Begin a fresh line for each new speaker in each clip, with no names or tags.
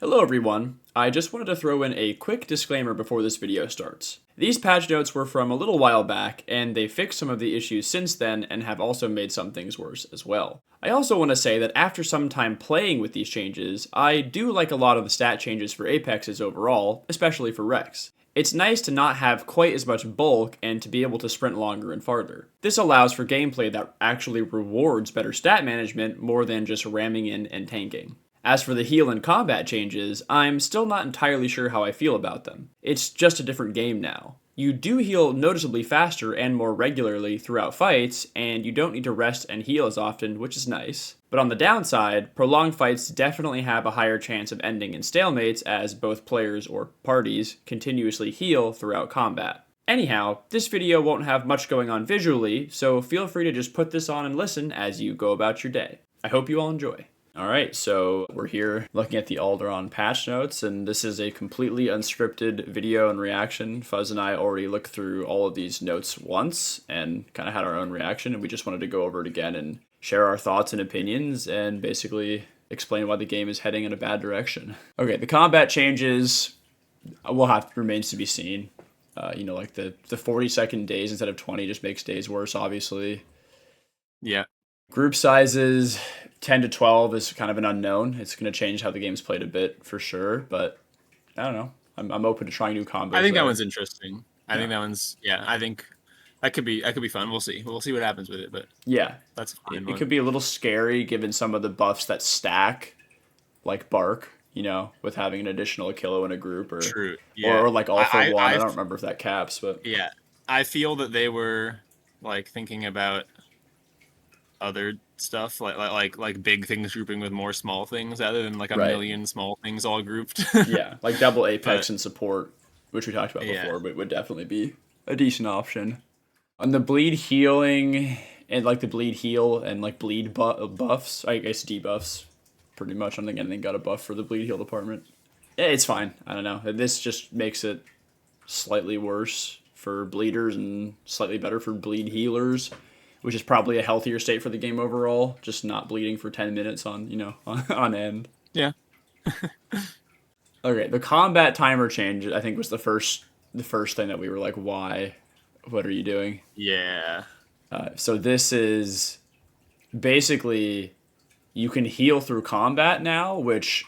Hello everyone, I just wanted to throw in a quick disclaimer before this video starts. These patch notes were from a little while back, and they fixed some of the issues since then and have also made some things worse as well. I also want to say that after some time playing with these changes, I do like a lot of the stat changes for Apexes overall, especially for Rex. It's nice to not have quite as much bulk and to be able to sprint longer and farther. This allows for gameplay that actually rewards better stat management more than just ramming in and tanking. As for the heal and combat changes, I'm still not entirely sure how I feel about them. It's just a different game now. You do heal noticeably faster and more regularly throughout fights, and you don't need to rest and heal as often, which is nice. But on the downside, prolonged fights definitely have a higher chance of ending in stalemates as both players or parties continuously heal throughout combat. Anyhow, this video won't have much going on visually, so feel free to just put this on and listen as you go about your day. I hope you all enjoy. Alright, so we're here looking at the Alderaan patch notes, and this is a completely unscripted video and reaction. Fuzz and I already looked through all of these notes once and kind of had our own reaction, and we just wanted to go over it again and share our thoughts and opinions and basically explain why the game is heading in a bad direction. Okay, the combat changes will have remains to be seen. Like the 40-second days instead of 20 just makes days worse, obviously.
Yeah.
Group sizes, 10 to 12 is kind of an unknown. It's going to change how the game's played a bit for sure, but I don't know. I'm open to trying new combos.
I think that one's interesting. I think that could be fun. We'll see. We'll see what happens with it, but
yeah,
that's fine.
It could be a little scary given some of the buffs that stack, like Bark, with having an additional Achillo in a group, or
true. Yeah.
or like all for one. I don't remember if that caps, but
yeah, I feel that they were like thinking about other stuff like big things grouping with more small things rather than like a million small things all grouped.
Yeah, like double Apex and support, which we talked about before, but would definitely be a decent option. On the bleed healing and like the bleed heal and like bleed buffs, I guess debuffs, pretty much. I don't think anything got a buff for the bleed heal department. It's fine. I don't know. This just makes it slightly worse for bleeders and slightly better for bleed healers, which is probably a healthier state for the game overall, just not bleeding for 10 minutes on on end.
Yeah.
Okay, the combat timer change, I think, was the first thing that we were like, why? What are you doing?
Yeah.
So this is basically you can heal through combat now, which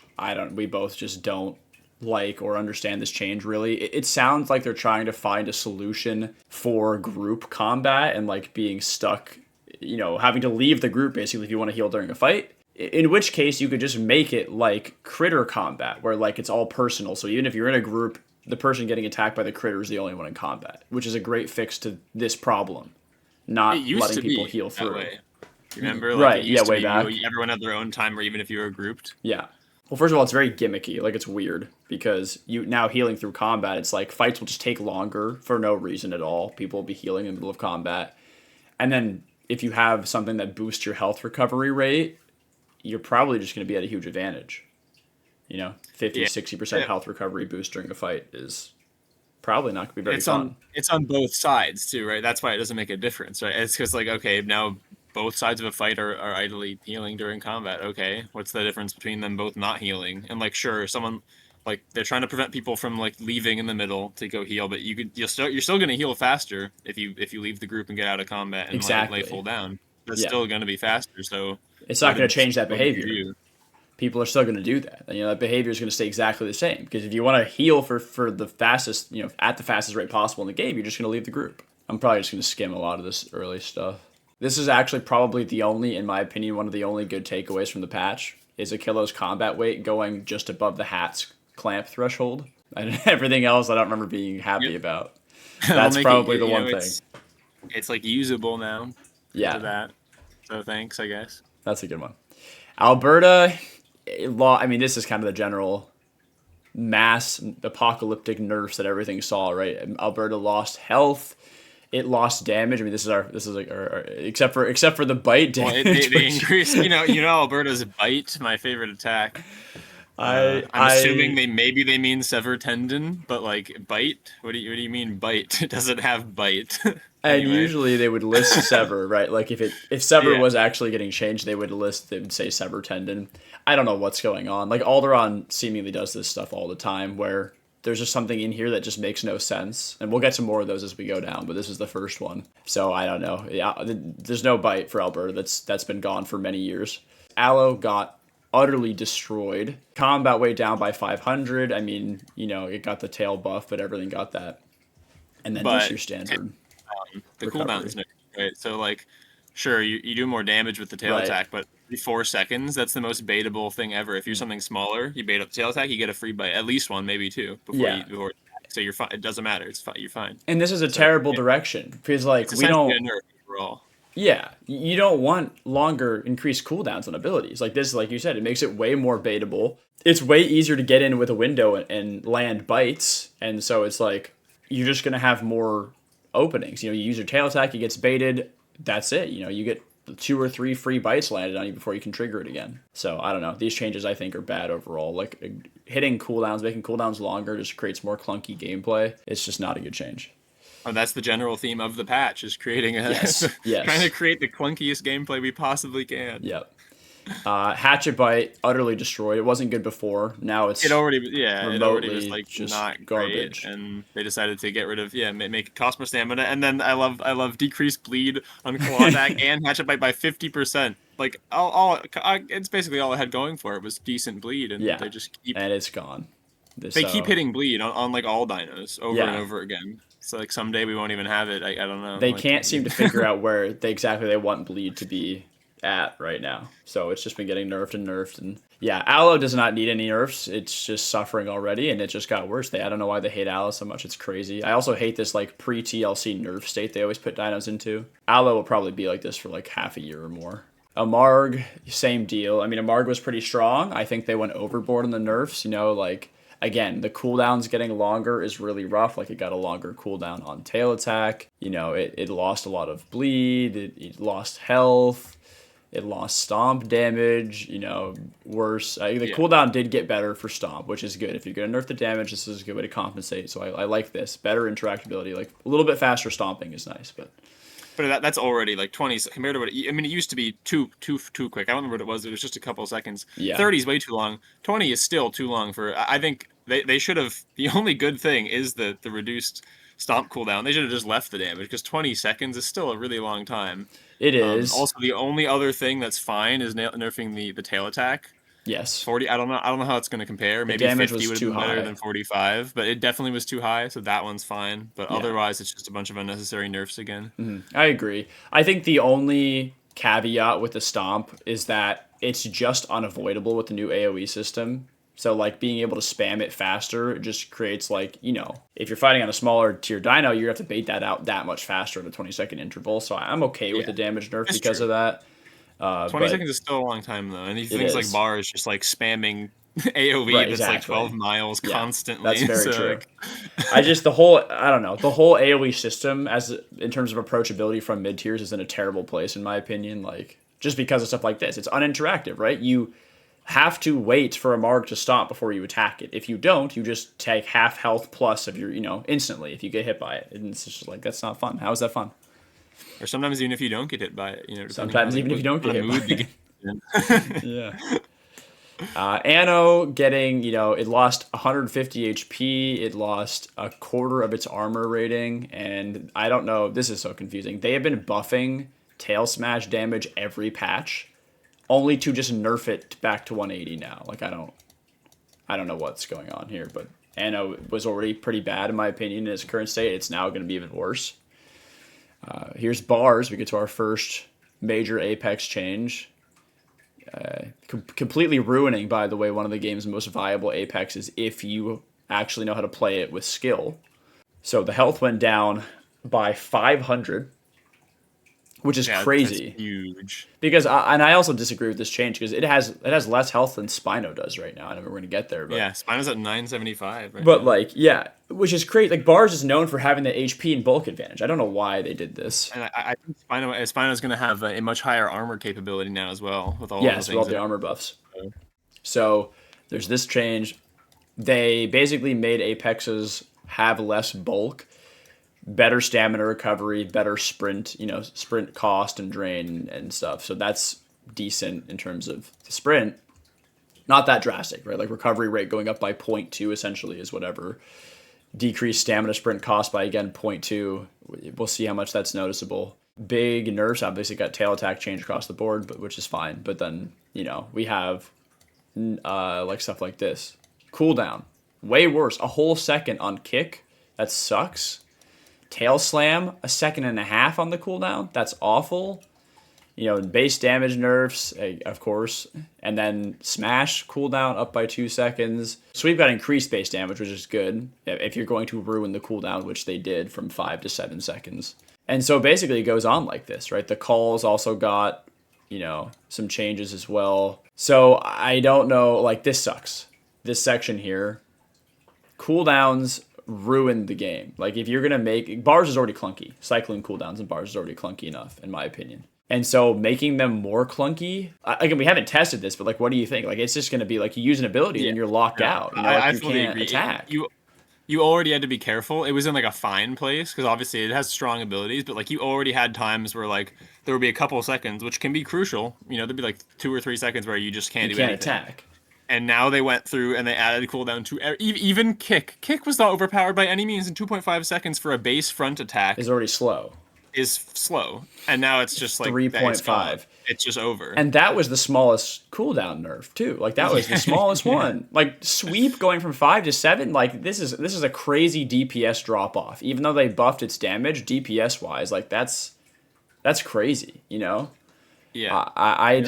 we both just don't like or understand this change really. It sounds like they're trying to find a solution for group combat and like being stuck, having to leave the group basically if you want to heal during a fight. In which case you could just make it like critter combat where like it's all personal. So even if you're in a group, the person getting attacked by the critter is the only one in combat, which is a great fix to this problem. Not letting people heal through.
Way. Remember?
Right, way back.
Everyone had their own timer even if you were grouped.
Yeah. Well, first of all, it's very gimmicky. Like, it's weird because you now healing through combat, it's like fights will just take longer for no reason at all. People will be healing in the middle of combat. And then if you have something that boosts your health recovery rate, you're probably just going to be at a huge advantage. 50-60% health recovery boost during a fight is probably not going to be very fun.
It's on both sides, too, right? That's why it doesn't make a difference, right? It's because, like, okay, now both sides of a fight are idly healing during combat. Okay, what's the difference between them both not healing? And like, sure, someone like they're trying to prevent people from like leaving in the middle to go heal, but you're still going to heal faster if you leave the group and get out of combat and lay full down. That's still going to be faster. So
it's not going to change that behavior. People are still going to do that. That behavior is going to stay exactly the same because if you want to heal for the fastest, at the fastest rate possible in the game, you're just going to leave the group. I'm probably just going to skim a lot of this early stuff. This is actually probably in my opinion, one of the only good takeaways from the patch is Achillo's combat weight going just above the Hatz clamp threshold. And everything else I don't remember being happy about. That's probably the one thing.
It's like usable now.
Yeah.
That. So thanks, I guess.
That's a good one. Alberta, this is kind of the general mass apocalyptic nerfs that everything saw, right? Alberta lost health. It lost damage. This is like except for the bite damage.
Well, they increased. Alberta's bite, my favorite attack. I'm assuming they mean sever tendon, but like bite. What do you mean bite? Does it have bite?
And
Anyway,
usually they would list sever, right? Like if sever
yeah.
was actually getting changed, they would say sever tendon. I don't know what's going on. Like Alderon seemingly does this stuff all the time where there's just something in here that just makes no sense. And we'll get some more of those as we go down, but this is the first one. So I don't know. Yeah, there's no bite for Alberta. That's been gone for many years. Allo got utterly destroyed. Combat weight down by 500. I mean, it got the tail buff, but everything got that. And then just your standard
the
recovery.
cooldown's nerfed, right? So like, sure, you do more damage with the tail
Right.
attack, but every 4 seconds, that's the most baitable thing ever. If you're something smaller, you bait up the tail attack, you get a free bite, at least one, maybe two, before. So you're fine. It doesn't matter. It's fine. You're fine.
And this is a terrible direction because like
It's
we
essentially
don't.
a nerf overall.
Yeah, you don't want longer increased cooldowns on abilities. Like this, like you said, it makes it way more baitable. It's way easier to get in with a window and land bites, and so it's like you're just gonna have more openings. You use your tail attack, it gets baited. That's it. You get 2 or 3 free bites landed on you before you can trigger it again. So I don't know. These changes I think are bad overall. Like hitting cooldowns, making cooldowns longer, just creates more clunky gameplay. It's just not a good change.
Oh, that's the general theme of the patch, is creating
Yes.
trying to create the clunkiest gameplay we possibly can.
Yep. Hatchet bite utterly destroyed. It wasn't good before. Now it's
it already was like
just
not
garbage.
great, and they decided to get rid of make it cost more stamina. And then I love decreased bleed on claw attack and hatchet bite by 50%. Like it's basically all it had going for it was decent bleed, and they just
and it's gone.
They keep hitting bleed on like all dinos over and over again. So like someday we won't even have it. I don't know.
They can't seem to figure out where they want bleed to be at right now. So it's just been getting nerfed and yeah, Allo does not need any nerfs. It's just suffering already, and it just got worse. I don't know why they hate Allo so much. It's crazy. I also hate this like pre-TLC nerf state they always put dinos into. Allo will probably be like this for like half a year or more. Amarg, same deal. I mean, Amarg was pretty strong. I think they went overboard on the nerfs. Again, the cooldowns getting longer is really rough. Like it got a longer cooldown on tail attack. It lost a lot of bleed. It lost health. It lost stomp damage. Worse. The cooldown did get better for stomp, which is good. If you're going to nerf the damage, this is a good way to compensate. So I like this. Better interactability. Like a little bit faster stomping is nice, but
that's already like 20 compared to it used to be too quick. I don't remember what it was. It was just a couple of seconds.
Yeah.
30 is way too long. 20 is still too long for. I think they should have. The only good thing is the reduced stomp cooldown. They should have just left the damage because 20 seconds is still a really long time.
It is.
Also, the only other thing that's fine is nerfing the tail attack.
Yes.
40. I don't know how it's going to compare. Maybe 50 would have been better than 45, but it definitely was too high. So that one's fine. But otherwise, it's just a bunch of unnecessary nerfs again.
Mm-hmm. I agree. I think the only caveat with the stomp is that it's just unavoidable with the new AoE system. So like being able to spam it faster just creates like, if you're fighting on a smaller tier dino, you have to bait that out that much faster at a 20-second interval. So I'm okay with the damage nerf because of that.
20 seconds is still a long time though. And these things like bars just like spamming AoE that's like 12 miles constantly.
That's very true. The whole AoE system in terms of approachability from mid tiers is in a terrible place in my opinion. Like just because of stuff like this, it's uninteractive, right? You have to wait for a Marg to stop before you attack it. If you don't, you just take half health plus of your, instantly if you get hit by it. And it's just like, that's not fun. How is that fun?
Or sometimes even if you don't get hit by it,
sometimes even if you don't get hit by it.
Yeah.
Anno getting, it lost 150 HP. It lost a quarter of its armor rating. And I don't know. This is so confusing. They have been buffing tail smash damage every patch, only to just nerf it back to 180 now. Like, I don't know what's going on here, but Anno was already pretty bad in my opinion in its current state. It's now going to be even worse. Here's bars. We get to our first major Apex change. Completely ruining, by the way, one of the game's most viable Apexes if you actually know how to play it with skill. So the health went down by 500. Which is crazy.
That's huge.
Because I also disagree with this change because it has less health than Spino does right now. I know we're gonna get there, but
Spino's at 975. Right
but
now.
Which is crazy. Like Bars is known for having the HP and bulk advantage. I don't know why they did this.
And I think Spino's gonna have a much higher armor capability now as well with all
with all the armor buffs. So there's this change. They basically made Apexes have less bulk. better stamina recovery, better sprint, sprint cost and drain and stuff. So that's decent in terms of the sprint. Not that drastic, right? Like recovery rate going up by 0.2 essentially is whatever. Decreased stamina sprint cost by, again, 0.2. We'll see how much that's noticeable. Big nerfs, obviously got tail attack change across the board, but which is fine. But then, we have like stuff like this. Cooldown. Way worse. A whole second on kick. That sucks. Tail slam, a second and a half on the cooldown. That's awful. Base damage nerfs, of course. And then smash cooldown up by 2 seconds. So we've got increased base damage, which is good. If you're going to ruin the cooldown, which they did from 5 to 7 seconds. And so basically it goes on like this, right? The calls also got, some changes as well. So I don't know, like this sucks. This section here. Cooldowns ruined the game. Like if you're going to make... Bars is already clunky. Cycling cooldowns and bars is already clunky enough, in my opinion. And so making them more clunky, again, we haven't tested this, but like, what do you think? Like, it's just going to be like you use an ability and you're locked out.
I
you can't attack.
You already had to be careful. It was in like a fine place because obviously it has strong abilities, but like you already had times where like there would be a couple of seconds, which can be crucial. There'd be like 2 or 3 seconds where you just can't do anything.
Attack.
And now they went through and they added cooldown to even kick. Kick was not overpowered by any means in 2.5 seconds for a base front attack.
Is already slow.
Is slow, and now it's just like
3.5.
It's just over.
And that was the smallest cooldown nerf too. Like that was the smallest one. Like sweep going from 5 to 7. Like this is a crazy DPS drop off. Even though they buffed its damage DPS wise, like that's crazy.
Yeah.
I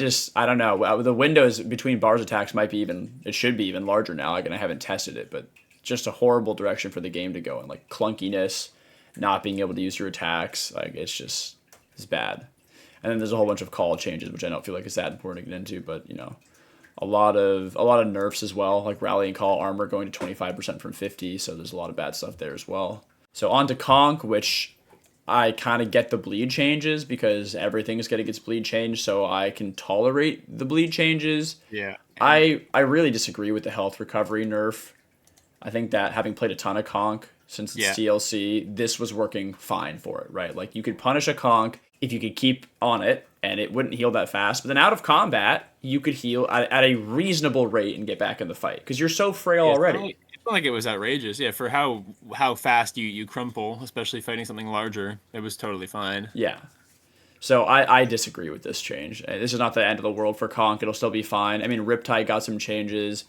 don't know. The windows between bars attacks might be it should be even larger now. Again, I haven't tested it, but just a horrible direction for the game to go in. Like clunkiness. Not being able to use your attacks, like it's bad. And then there's a whole bunch of call changes, which I don't feel like is that important to get into, but a lot of nerfs as well, like rallying call armor going to 25% from 50, so there's a lot of bad stuff there as well. So on to Conc, which I kind of get the bleed changes because everything is getting its bleed change, so I can tolerate the bleed changes.
Yeah.
I really disagree with the health recovery nerf. I think that having played a ton of Conc since it's DLC, this was working fine for it, right? Like you could punish a Conc if you could keep on it and it wouldn't heal that fast. But then out of combat, you could heal at a reasonable rate and get back in the fight because you're so frail already.
It's not like it was outrageous. Yeah, for how fast you crumple, especially fighting something larger, it was totally fine.
Yeah. So I disagree with this change. This is not the end of the world for Conc. It'll still be fine. I mean, Riptide got some changes.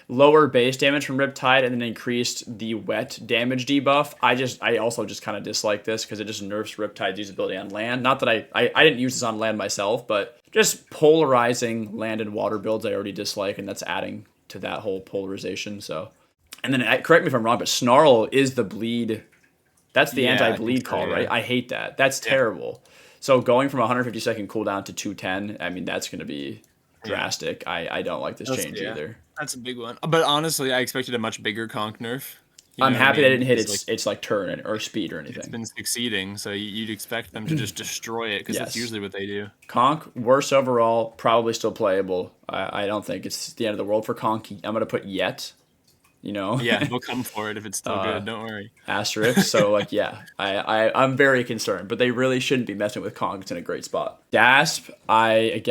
Lower base damage from Riptide and then increased the wet damage debuff. I also just kind of dislike this because it just nerfs Riptide's usability on land. Not that I didn't use this on land myself, but just polarizing land and water builds I already dislike, and that's adding to that whole polarization. So, and then correct me if I'm wrong, but Snarl is the bleed. That's the anti-bleed call, right? I hate that. That's terrible. So going from 150 second cooldown to 210, I mean that's going to be drastic. I don't like this change either.
That's a big one. But honestly, I expected a much bigger Conc nerf.
I'm happy they didn't hit its like turn or speed or anything.
It's been succeeding, so you'd expect them to just destroy it because that's usually what they do.
Conc, worse overall, probably still playable. I don't think it's the end of the world for Conc. I'm going to put yet.
Yeah, we'll come for it if it's still good. Don't worry.
Asterisk. So like, I'm very concerned, but they really shouldn't be messing with Conc. It's in a great spot. Dasp, I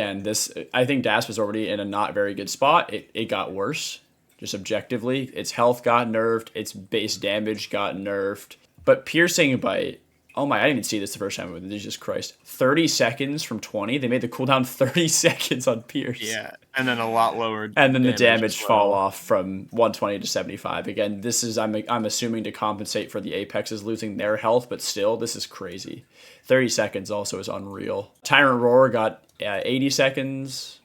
think Dasp was already in a not very good spot. It got worse, just objectively. Its health got nerfed. Its base damage got nerfed. But piercing bite. Oh my! I didn't even see this the first time. Jesus Christ! 30 seconds from 20. They made the cooldown 30 seconds on pierce.
Yeah, and then a lot lower.
And then the damage fall off from 120 to 75. Again, this is I'm assuming to compensate for the Apexes losing their health, but still, this is crazy. 30 seconds also is unreal. Tyrant Roar got 80 seconds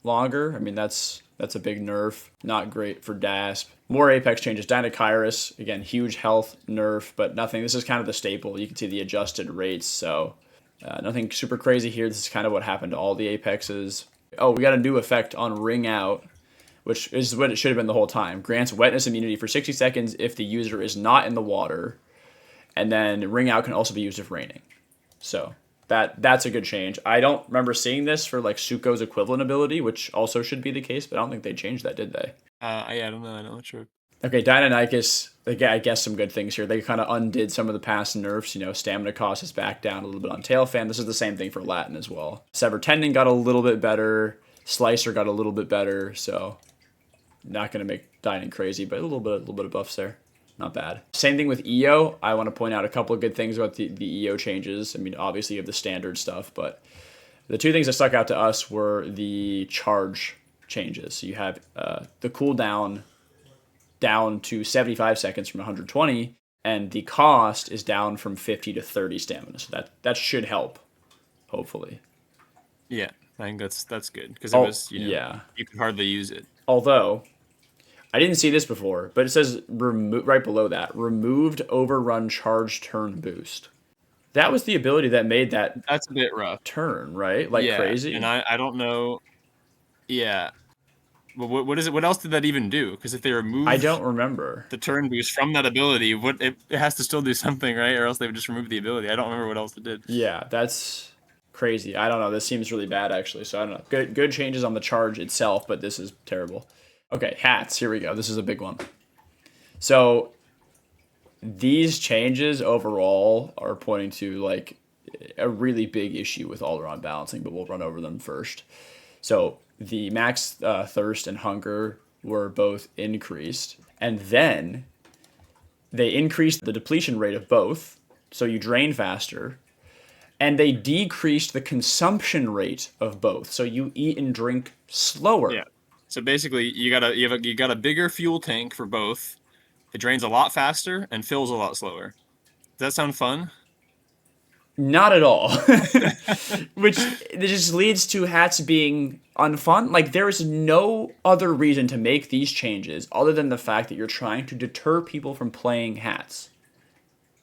longer. I mean, that's a big nerf. Not great for Dasp. More Apex changes. Deinocheirus, again, huge health nerf, but nothing. This is kind of the staple. You can see the adjusted rates, so nothing super crazy here. This is kind of what happened to all the Apexes. Oh, we got a new effect on Ring Out, which is what it should have been the whole time. Grants wetness immunity for 60 seconds if the user is not in the water, and then Ring Out can also be used if raining. So that's a good change. I don't remember seeing this for like Sucho's equivalent ability, which also should be the case, but I don't think they changed that, did they?
I don't know. I'm not sure.
Okay, Deinonychus, again, I guess some good things here. They kind of undid some of the past nerfs. Stamina cost is back down a little bit on Tailfan. This is the same thing for Laten as well. Severed Tendon got a little bit better. Slicer got a little bit better. So not going to make Dynan crazy, but a little bit of buffs there. Not bad. Same thing with EO. I want to point out a couple of good things about the EO changes. I mean, obviously you have the standard stuff, but the two things that stuck out to us were the charge changes. So you have the cooldown down to 75 seconds from 120, and the cost is down from 50 to 30 stamina. So that should help, hopefully.
Yeah, I think that's good because it was you could hardly use it.
Although I didn't see this before, but it says right below that, removed overrun charge turn boost. That was the ability that made that.
That's a bit rough.
Turn, right? Like crazy.
And I don't know. Yeah. What is it? What else did that even do? Because if they remove,
I don't remember
the turn boost from that ability. It has to still do something, right? Or else they would just remove the ability. I don't remember what else it did.
Yeah, that's crazy. I don't know. This seems really bad, actually. So I don't know. Good changes on the charge itself, but this is terrible. Okay, Hatz. Here we go. This is a big one. So these changes overall are pointing to like a really big issue with all-around balancing, but we'll run over them first. So the max thirst and hunger were both increased, and then they increased the depletion rate of both, so you drain faster, and they decreased the consumption rate of both, so you eat and drink slower.
Yeah. So basically, you got a bigger fuel tank for both. It drains a lot faster and fills a lot slower. Does that sound fun?
Not at all. Which just leads to Hatz being unfun. Like, there is no other reason to make these changes other than the fact that you're trying to deter people from playing Hatz,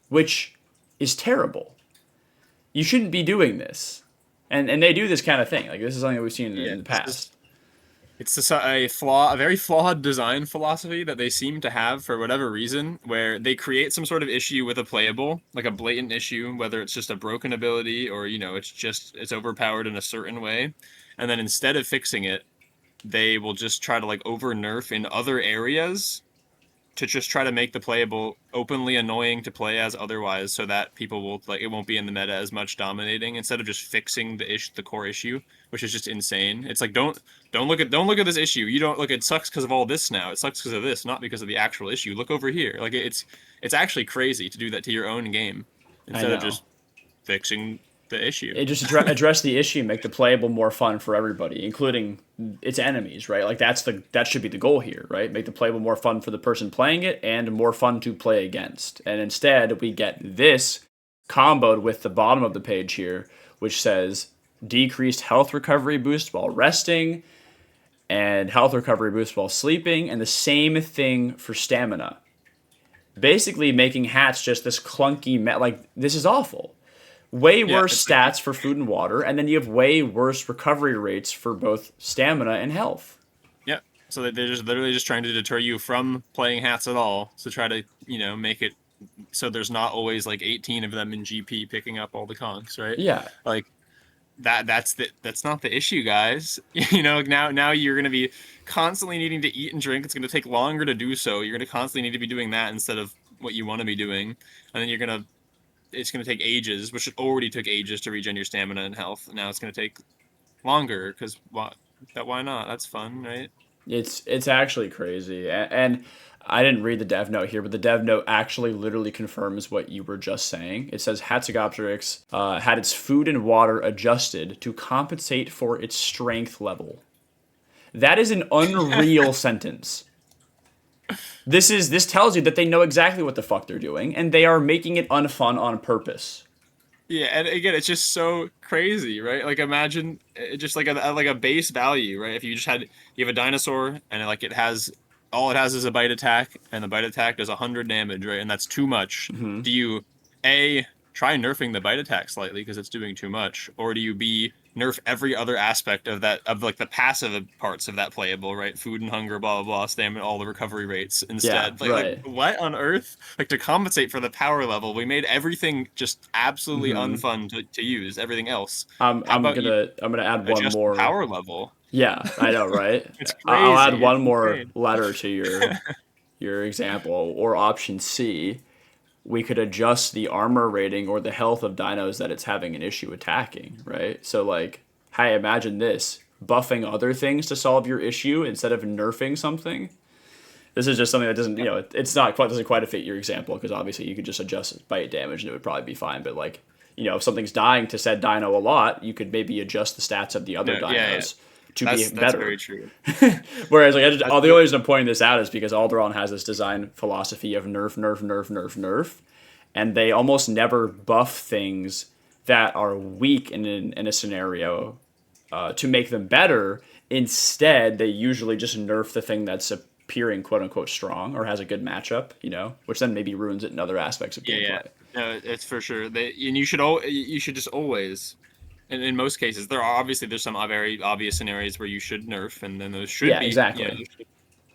which is terrible. You shouldn't be doing this. And they do this kind of thing. Like, this is something that we've seen in the past.
It's a very flawed design philosophy that they seem to have for whatever reason, where they create some sort of issue with a playable, like a blatant issue, whether it's just a broken ability or, it's overpowered in a certain way. And then instead of fixing it, they will just try to like over nerf in other areas to just try to make the playable openly annoying to play as otherwise, so that people will it won't be in the meta as much dominating, instead of just fixing the core issue, which is just insane. It's like don't look at this issue. You don't look. It sucks because of all this now. It sucks because of this, not because of the actual issue. Look over here. Like it's actually crazy to do that to your own game instead of just fixing the issue.
It just address the issue, make the playable more fun for everybody, including its enemies, right? Like that should be the goal here, right? Make the playable more fun for the person playing it and more fun to play against. And instead, we get this comboed with the bottom of the page here, which says decreased health recovery boost while resting and health recovery boost while sleeping, and the same thing for stamina. Basically making Hatz just this clunky this is awful. Way worse stats for food and water, and then you have way worse recovery rates for both stamina and health.
Yeah, so they're just literally just trying to deter you from playing Hatz at all, to try to make it so there's not always like 18 of them in GP picking up all the conks, right?
Yeah,
like that's not the issue, guys. Now you're going to be constantly needing to eat and drink. It's going to take longer to do so. You're going to constantly need to be doing that instead of what you want to be doing, and then it's going to take ages, which it already took ages to regen your stamina and health. Now it's going to take longer because why not? That's fun, right?
It's actually crazy. And I didn't read the dev note here, but the dev note actually literally confirms what you were just saying. It says Hatzegopteryx had its food and water adjusted to compensate for its strength level. That is an unreal sentence. This tells you that they know exactly what the fuck they're doing, and they are making it unfun on purpose.
Yeah, and again, it's just so crazy, right? Like, imagine just like a base value, right? If you have a dinosaur and it has is a bite attack, and the bite attack does 100 damage, right? And that's too much. Mm-hmm. Do you try nerfing the bite attack slightly because it's doing too much, or do you nerf every other aspect of that, of like the passive parts of that playable, right? Food and hunger, blah blah blah, stamina, all the recovery rates instead.
Yeah, right.
Like what on earth? Like, to compensate for the power level, we made everything just absolutely unfun to use. Everything else.
I'm gonna add one more
power level.
Yeah, I know, right?
It's crazy.
I'll add one more letter to your your example, or option C, we could adjust the armor rating or the health of dinos that it's having an issue attacking, right? So like, hey, imagine this, buffing other things to solve your issue instead of nerfing something. This is just something that doesn't, it's not quite, doesn't quite fit your example, because obviously you could just adjust bite damage and it would probably be fine. But like, if something's dying to said dino a lot, you could maybe adjust the stats of the other dinos to be better.
That's very true.
Whereas like, the only reason I'm pointing this out is because Alderaan has this design philosophy of nerf, nerf, nerf, nerf, nerf, and they almost never buff things that are weak in a scenario to make them better. Instead, they usually just nerf the thing that's appearing quote unquote strong or has a good matchup, which then maybe ruins it in other aspects of gameplay.
Yeah. No, it's for sure. And you should just always, and in most cases, there's some very obvious scenarios where you should nerf, and then those should be
exactly.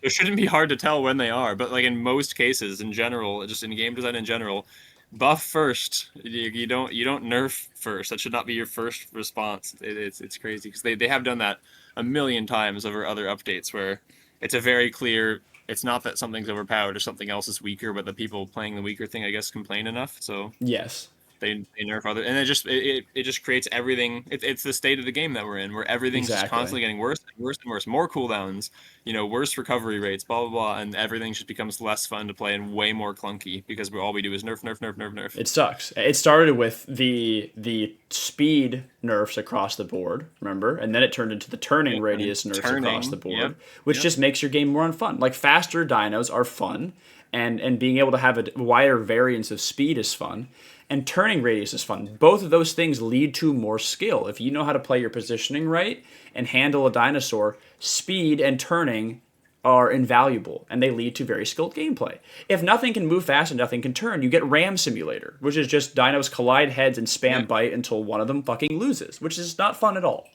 It shouldn't be hard to tell when they are, but like in most cases, in general, just in game design in general, buff first. You don't nerf first. That should not be your first response. It's crazy because they have done that a million times over other updates where it's a very clear. It's not that something's overpowered or something else is weaker, but the people playing the weaker thing, I guess, complain enough. So
yes.
They nerf other, and it just creates everything. It's the state of the game that we're in, where everything's just constantly getting worse and worse and worse. More cooldowns, worse recovery rates, blah blah blah, and everything just becomes less fun to play and way more clunky because all we do is nerf, nerf, nerf, nerf, nerf.
It sucks. It started with the speed nerfs across the board, remember, and then it turned into the turning radius nerfs across the board, which just makes your game more fun. Like faster dinos are fun, and being able to have a wider variance of speed is fun. And turning radius is fun. Both of those things lead to more skill. If you know how to play your positioning right and handle a dinosaur, speed and turning are invaluable, and they lead to very skilled gameplay. If nothing can move fast and nothing can turn, you get Ram Simulator, which is just dinos collide heads and spam bite until one of them fucking loses, which is not fun at all.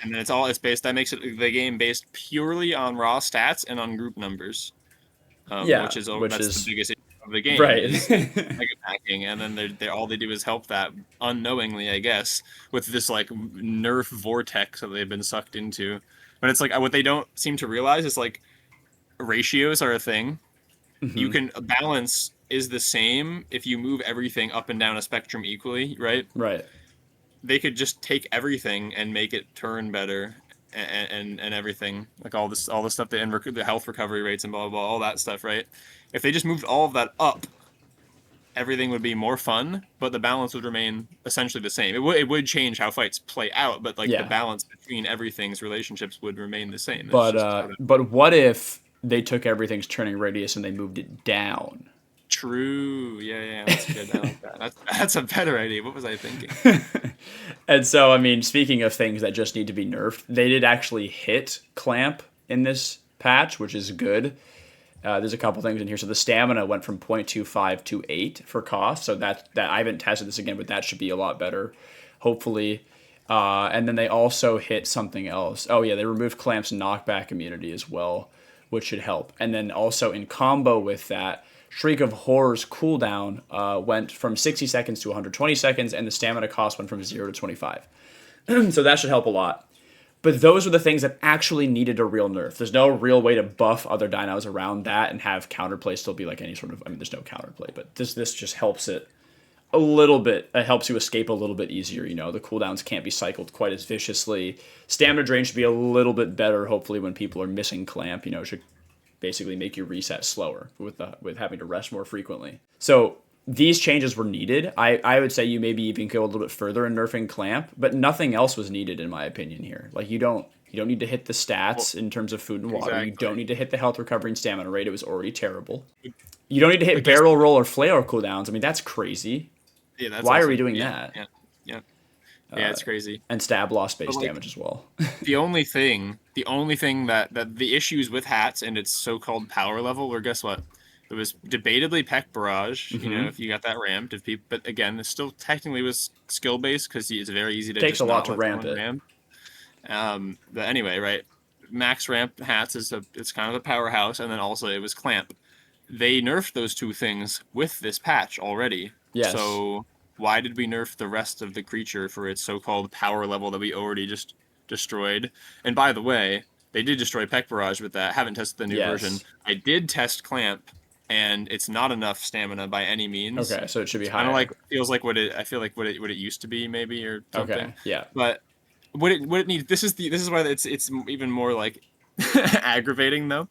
And then that makes it the game based purely on raw stats and on group numbers. Which is the biggest issue of the game,
right?
Is mega packing, and then they all they do is help that unknowingly, I guess, with this like nerf vortex that they've been sucked into. But it's like what they don't seem to realize is like ratios are a thing. Mm-hmm. You can balance is the same if you move everything up and down a spectrum equally, right?
Right.
They could just take everything and make it turn better. And everything, like all the stuff, the health recovery rates and blah, blah, blah, all that stuff, right? If they just moved all of that up, everything would be more fun, but the balance would remain essentially the same. It would change how fights play out, but like the balance between everything's relationships would remain the same.
But what if they took everything's turning radius and they moved it down?
True. Yeah, that's good. I like that. That's a better idea. What was I thinking?
And so, I mean, speaking of things that just need to be nerfed, they did actually hit clamp in this patch, which is good. There's a couple things in here. So the stamina went from 0.25 to 8 for cost. So that I haven't tested this again, but that should be a lot better, hopefully. And then they also hit something else. Oh yeah, they removed clamp's knockback immunity as well, which should help. And then also in combo with that, Shriek of Horror's cooldown went from 60 seconds to 120 seconds, and the stamina cost went from 0 to 25. So that should help a lot. But those are the things that actually needed a real nerf. There's no real way to buff other dinos around that and have counterplay still be like any sort of... I mean, there's no counterplay, but this just helps it a little bit. It helps you escape a little bit easier. The cooldowns can't be cycled quite as viciously. Stamina drain should be a little bit better, hopefully, when people are missing clamp. It should basically make you reset slower with having to rest more frequently. So these changes were needed. I would say you maybe even go a little bit further in nerfing clamp, but nothing else was needed in my opinion here. Like you don't need to hit the stats in terms of food and water. Exactly. You don't need to hit the health recovery and stamina rate. It was already terrible. You don't need to hit barrel roll or flail cooldowns. I mean, that's crazy.
Yeah, that's
why are we doing that?
Yeah, it's crazy.
And stab loss base damage as well.
the only thing that the issues with Hatz and its so-called power level were, guess what? It was debatably Peck Barrage, if you got that ramped. But again, it still technically was skill-based because it's very easy to
takes a lot to ramp it.
But anyway, right? Max ramp Hatz it's kind of a powerhouse, and then also it was clamp. They nerfed those two things with this patch already.
Yes.
So why did we nerf the rest of the creature for its so-called power level that we already just destroyed? And by the way, They did destroy Peck Barrage with that. Haven't tested the new version. I did test Clamp, and it's not enough stamina by any means.
Okay, so it should be
It's
higher.
kind of like feels like what it used to be maybe or something.
Okay, yeah.
But what it needs. This is why it's even more like aggravating though.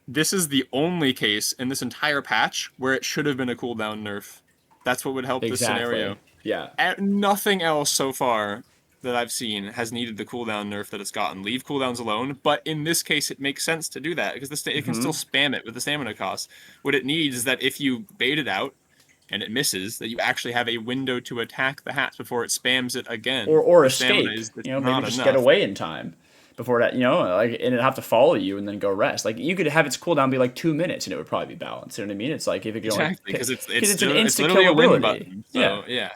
This is the only case in this entire patch where it should have been a cooldown nerf. That's what would help this scenario.
Yeah.
Nothing else so far that I've seen has needed the cooldown nerf that it's gotten. Leave cooldowns alone, but in this case, it makes sense to do that because it can still spam it with the stamina cost. What it needs is that if you bait it out and it misses, that you actually have a window to attack the Hatz before it spams it again.
Or escape. Maybe just get away in time before that. And it'd have to follow you and then go rest. Like you could have its cooldown be like 2 minutes and it would probably be balanced. You know what I mean? It's like if it could
exactly because it's
an instant
literally
kill
a win
ability.
button. So, yeah.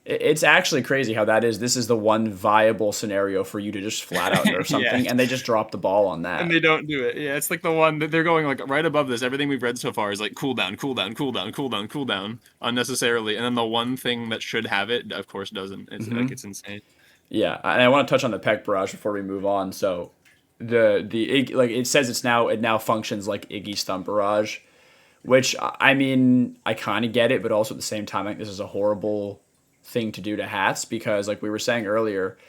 It's actually crazy how that is. This is the one viable scenario for you to just flat out nerf something, and they just drop the ball on that.
And they don't do it. Yeah, it's like the one that they're going like right above this. Everything we've read so far is like cooldown, cooldown, cooldown, cooldown, cooldown, unnecessarily. And then the one thing that should have it, of course, doesn't. It's like it's insane.
Yeah, and I want to touch on the Peck Barrage before we move on. So it says it now functions like Iggy's Thumb Barrage, which I mean I kind of get it, but also at the same time like this is a horrible thing to do to Hatz because like we were saying earlier,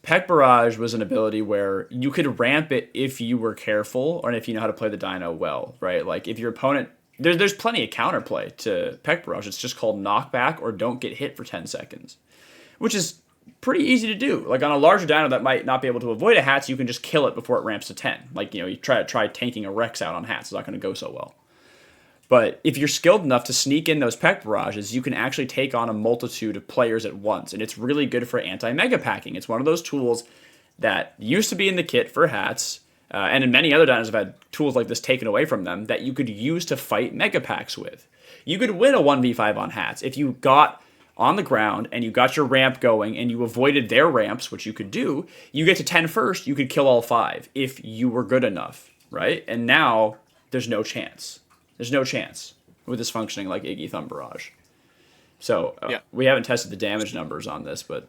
Peck Barrage was an ability where you could ramp it if you were careful or if you know how to play the Dino well, right? Like if your opponent there's plenty of counterplay to Peck Barrage. It's just called knockback or don't get hit for 10 seconds, which is pretty easy to do. Like on a larger Dino that might not be able to avoid a Hatz, you can just kill it before it ramps to 10. Like you try tanking a Rex out on Hatz, it's not going to go so well. But if you're skilled enough to sneak in those Peck Barrages, you can actually take on a multitude of players at once. And it's really good for anti-mega packing. It's one of those tools that used to be in the kit for Hatz, and in many other dinos have had tools like this taken away from them that you could use to fight mega packs with. You could win a 1v5 on Hatz if you got on the ground and you got your ramp going and you avoided their ramps, which you could do. You get to 10 first, you could kill all 5 if you were good enough, right? And now there's no chance. There's no chance with this functioning like Iggy Thumb Barrage. So we haven't tested the damage numbers on this, but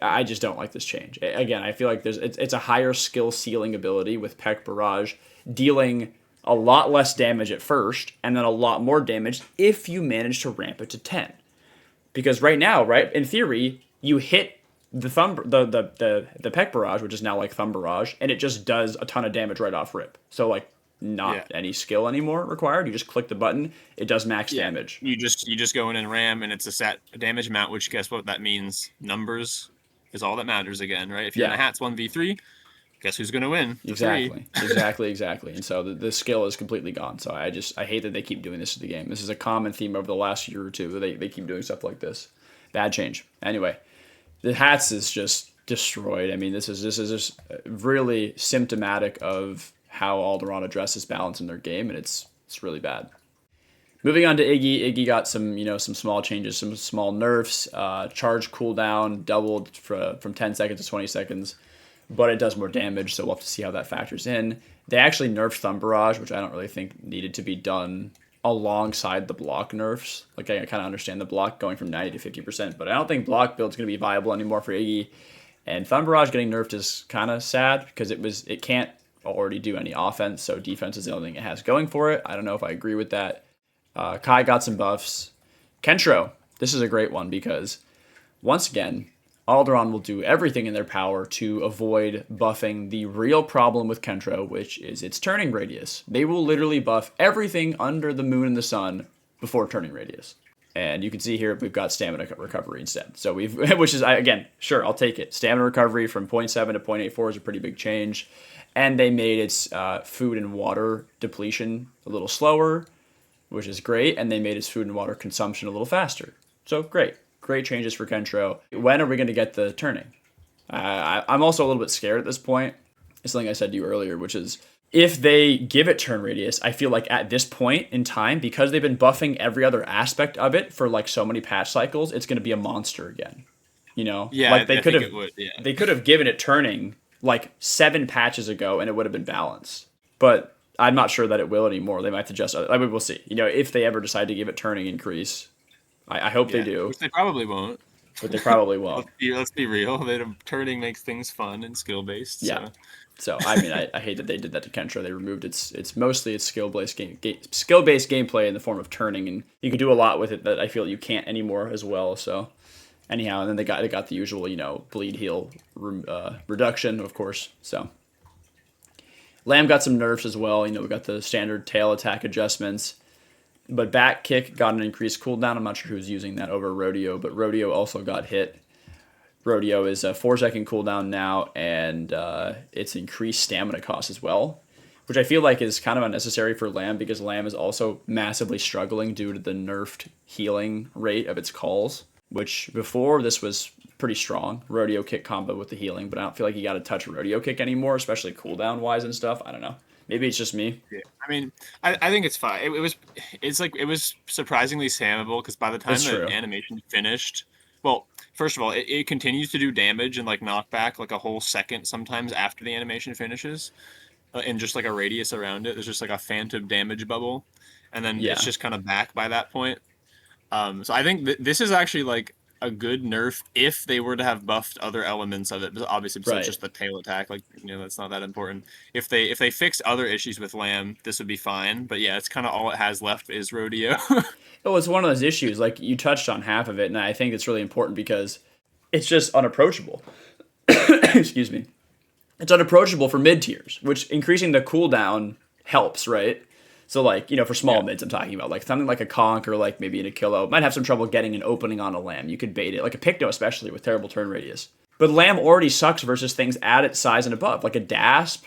I just don't like this change. Again, I feel like it's a higher skill ceiling ability with Peck Barrage dealing a lot less damage at first and then a lot more damage if you manage to ramp it to 10. Because right now, right, in theory, you hit the Peck Barrage, which is now like Thumb Barrage, and it just does a ton of damage right off rip. So like not any skill anymore required. You just click the button, it does max damage.
You just go in and ram, and it's a set damage amount, which guess what that means? Numbers is all that matters again, right? If you're in a Hatz 1v3, guess who's going to win?
Exactly. And so the skill is completely gone. So I hate that they keep doing this to the game. This is a common theme over the last year or two. They keep doing stuff like this. Bad change. Anyway, the Hatz is just destroyed. I mean, this is just really symptomatic of how Alderaan addresses balance in their game, and it's really bad. Moving on to Iggy. Iggy got some small changes, some small nerfs. Charge cooldown doubled from 10 seconds to 20 seconds, but it does more damage, so we'll have to see how that factors in. They actually nerfed Thumb Barrage, which I don't really think needed to be done alongside the block nerfs. Like I kind of understand the block going from 90 to 50%, but I don't think block build's going to be viable anymore for Iggy. And Thumb Barrage getting nerfed is kind of sad because it can't already do any offense, so defense is the only thing it has going for it. I don't know if I agree with that. Kai got some buffs. Kentro, this is a great one because, once again, Alderaan will do everything in their power to avoid buffing the real problem with Kentro, which is its turning radius. They will literally buff everything under the moon and the sun before turning radius. And you can see here we've got stamina recovery instead. So which is, again, sure, I'll take it. Stamina recovery from 0.7 to 0.84 is a pretty big change. And they made its food and water depletion a little slower, which is great. And they made its food and water consumption a little faster. So great changes for Kentro. When are we going to get the turning? I'm also a little bit scared at this point. It's something I said to you earlier, which is if they give it turn radius, I feel like at this point in time, because they've been buffing every other aspect of it for like so many patch cycles, it's going to be a monster again.
Yeah,
like
they
could have given it turning like 7 patches ago and it would have been balanced. But I'm not sure that it will anymore. They might adjust. I mean, we'll see. If they ever decide to give it turning increase, I hope they do.
Which they probably won't.
But they probably won't.
Let's be real. Turning makes things fun and skill based.
Yeah. So I mean, I hate that they did that to Kentro. They removed it's mostly its skill-based gameplay in the form of turning, and you can do a lot with it that I feel you can't anymore as well. So anyhow, and then they got the usual, bleed heal reduction, of course. So Lamb got some nerfs as well. We got the standard tail attack adjustments, but back kick got an increased cooldown. I'm not sure who's using that over Rodeo, but Rodeo also got hit. Rodeo is a 4-second cooldown now, and it's increased stamina cost as well, which I feel like is kind of unnecessary for Lamb because Lamb is also massively struggling due to the nerfed healing rate of its calls, which before this was pretty strong. Rodeo kick combo with the healing, but I don't feel like you got to touch Rodeo kick anymore, especially cooldown wise and stuff. I don't know. Maybe it's just me.
Yeah, I mean, I think it's fine. It was surprisingly spammable because by the time the animation finished. Well, first of all, it continues to do damage and knockback a whole second sometimes after the animation finishes, in just a radius around it. There's just a phantom damage bubble, and then it's just kind of back by that point. So I think this is actually a good nerf if they were to have buffed other elements of it. Obviously, besides just the tail attack, that's not that important. If they fixed other issues with Lamb, this would be fine. But yeah, it's kind of all it has left is Rodeo.
Oh, it's one of those issues. You touched on half of it, and I think it's really important because it's just unapproachable. Excuse me. It's unapproachable for mid tiers, which increasing the cooldown helps, right? So for small mids, I'm talking about something like a Conc or maybe an Achillo might have some trouble getting an opening on a Lamb. You could bait it, like a Pycno especially with terrible turn radius. But Lamb already sucks versus things at its size and above, like a Dasp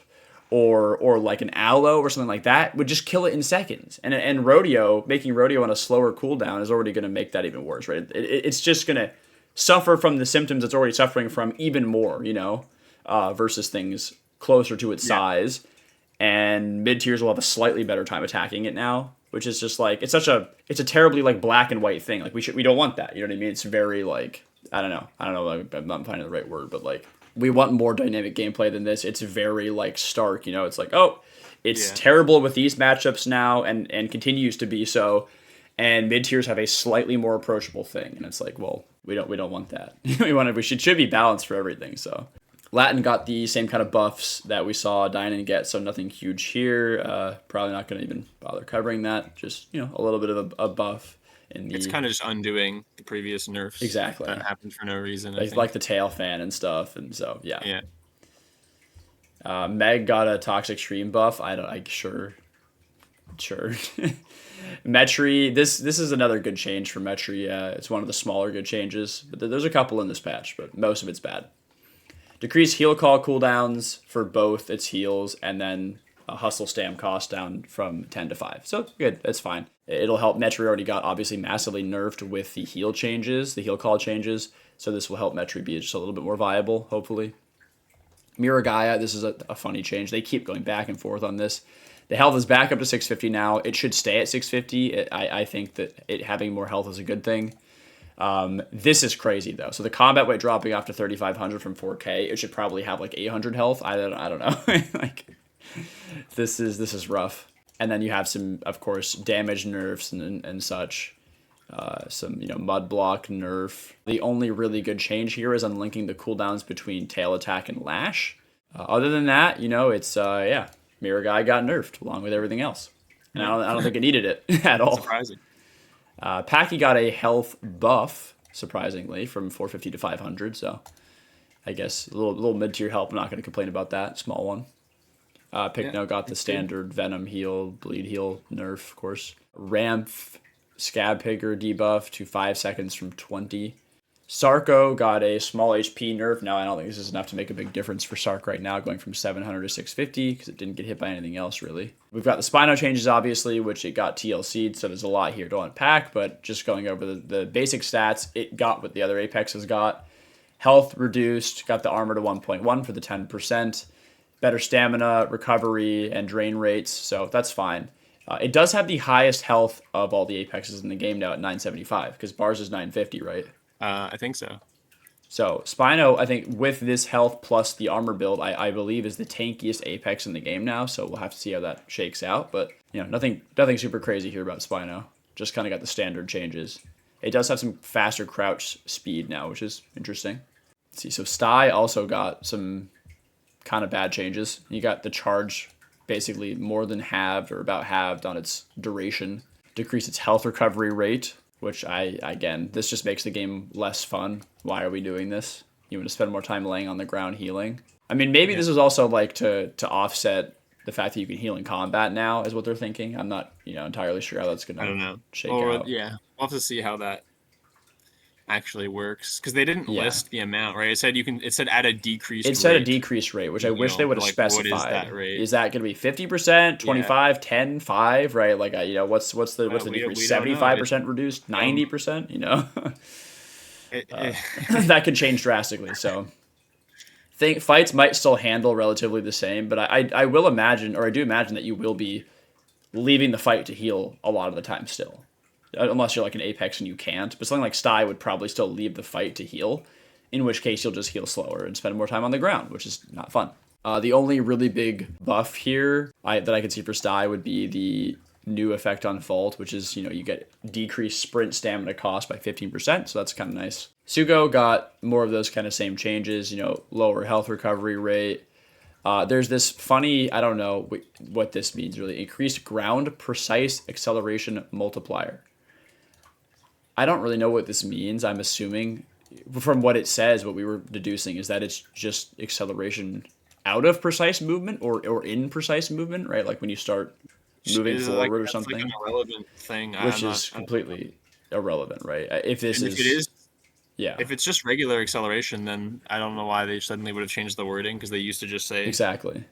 or like an Allo or something like that would just kill it in seconds. And Rodeo, making Rodeo on a slower cooldown is already going to make that even worse, right? It's just going to suffer from the symptoms it's already suffering from even more, versus things closer to its size. And mid tiers will have a slightly better time attacking it now, which is just it's a terribly black and white thing. We don't want that. You know what I mean? It's very I don't know. I'm not finding the right word, but we want more dynamic gameplay than this. It's very stark. It's it's terrible with these matchups now, and continues to be so. And mid tiers have a slightly more approachable thing, and it's well, we don't want that. We should be balanced for everything. So. Laten got the same kind of buffs that we saw Deinonychus get, so nothing huge here. Probably not going to even bother covering that. Just, a little bit of a buff.
It's kind of just undoing the previous nerfs.
Exactly.
That happened for no reason.
Like the tail fan and stuff, and so, yeah.
Yeah.
Meg got a Toxic Stream buff. Sure. Metri, this is another good change for Metri. It's one of the smaller good changes, but there's a couple in this patch, but most of it's bad. Decrease heal call cooldowns for both its heals, and then a hustle stam cost down from 10 to 5. So good, that's fine. It'll help. Metri already got obviously massively nerfed with the heal changes, the heal call changes, so this will help Metri be just a little bit more viable, hopefully. Miragaia, this is a funny change. They keep going back and forth on this. The health is back up to 650 now. It should stay at 650. I think that it having more health is a good thing. This is crazy though. So the combat weight dropping off to 3,500 from 4K, it should probably have 800 health. I don't know. This is rough. And then you have some, of course, damage nerfs and such. Some mud block nerf. The only really good change here is unlinking the cooldowns between tail attack and lash. Other than that, it's Miragaia got nerfed along with everything else, and I don't think it needed it at all.
Surprising.
Pachy got a health buff, surprisingly, from 450 to 500, so I guess a little mid-tier help. I'm not going to complain about that. Small one. Pycno got the standard Venom heal, Bleed heal nerf, of course. Ramph, Scab Pigger debuff to 5 seconds from 20. Sarco got a small HP nerf. Now, I don't think this is enough to make a big difference for Sark right now, going from 700 to 650, because it didn't get hit by anything else, really. We've got the Spino changes, obviously, which it got TLC'd, so there's a lot here to unpack, but just going over the basic stats, it got what the other Apexes got. Health reduced, got the armor to 1.1 for the 10%. Better stamina, recovery, and drain rates, so that's fine. It does have the highest health of all the Apexes in the game now at 975, because bars is 950, right?
I think so.
So Spino, I think with this health plus the armor build, I believe is the tankiest Apex in the game now. So we'll have to see how that shakes out. But nothing super crazy here about Spino. Just kind of got the standard changes. It does have some faster crouch speed now, which is interesting. Let's see. So Sty also got some kind of bad changes. You got the charge basically more than halved or about halved on its duration. Decrease its health recovery rate, which again, this just makes the game less fun. Why are we doing this? You want to spend more time laying on the ground healing. I mean, maybe this is also like to offset the fact that you can heal in combat now is what they're thinking. I'm not, entirely sure how that's going to shake out.
Yeah, we'll have to see how that actually works, because they didn't list the amount, right? It said it said at a decreased rate.
It said a decreased rate, which I wish they would have specified.
What is that rate?
Is that going to be 50%, 25, 10, 5, right? Like, what's the decrease? 75% reduced, 90%, that could change drastically. So fights might still handle relatively the same, but I will imagine, or I do imagine, that you will be leaving the fight to heal a lot of the time still. Unless you're like an Apex and you can't. But something like Sty would probably still leave the fight to heal, in which case you'll just heal slower and spend more time on the ground, which is not fun. The only really big buff here that I could see for Sty would be the new effect on Vault, which is, you get decreased sprint stamina cost by 15%, so that's kind of nice. Sucho got more of those kind of same changes, lower health recovery rate. There's this funny, I don't know what this means really, increased ground precise acceleration multiplier. I don't really know what this means. I'm assuming from what it says, what we were deducing is that it's just acceleration out of precise movement or in precise movement, right? Like when you start moving forward or something.
Like an irrelevant thing.
Which is completely irrelevant, right? If it is, if it's just regular acceleration, then I don't know why they suddenly would have changed the wording, because they used to just say acceleration.